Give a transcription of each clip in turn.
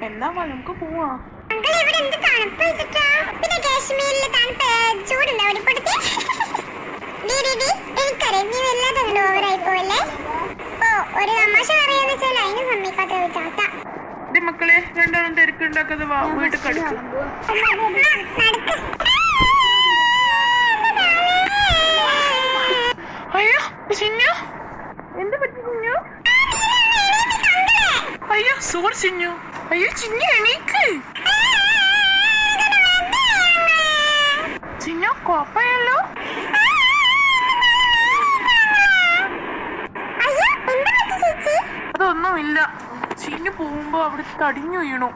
എന്നാ നമുക്ക് പോവാ. മക്കളെ രണ്ടാളും തിരക്കുണ്ടാക്കാതെ വാ, വീട്ടിൽ കിടക്കും. അയ്യോ ചിന്നു, എന്ത് പറ്റി ചിന്നു? അയ്യോ സോറി ചിന്നു. അയ്യോ ചിന്നു എണീക്ക്. ചിന്നു കോപ്പയല്ലോ. അതൊന്നുമില്ല, ചിന്നു പോകുമ്പോ അവിടെ തടിഞ്ഞു വീണു.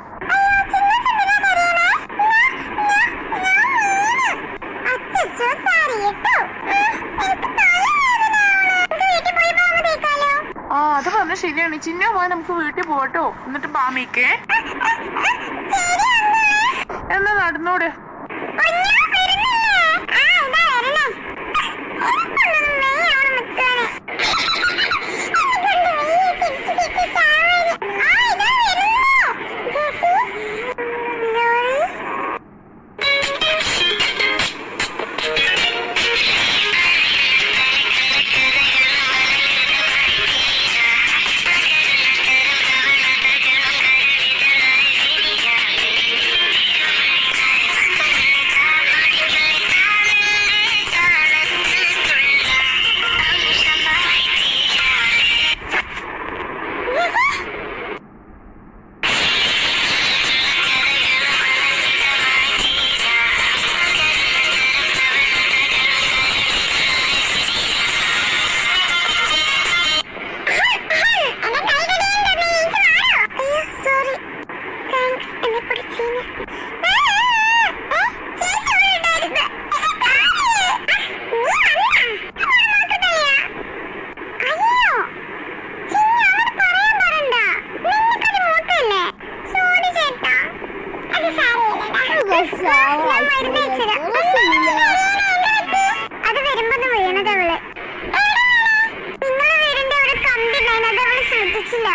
ആ അത് പറഞ്ഞ ശരിയാണ്. ചിന്നു പോവാൻ നമുക്ക് വീട്ടിൽ പോകട്ടോ, എന്നിട്ട് പാമിക്കേ. എന്നാ നടന്നോടെ. അത് വരുമ്പോ വീണത് അവള്. നിങ്ങളുടെ വീടിന്റെ അവിടെ കമ്പിണ്ടായിരുന്നു, അത് അവള് ശ്രദ്ധിച്ചില്ല.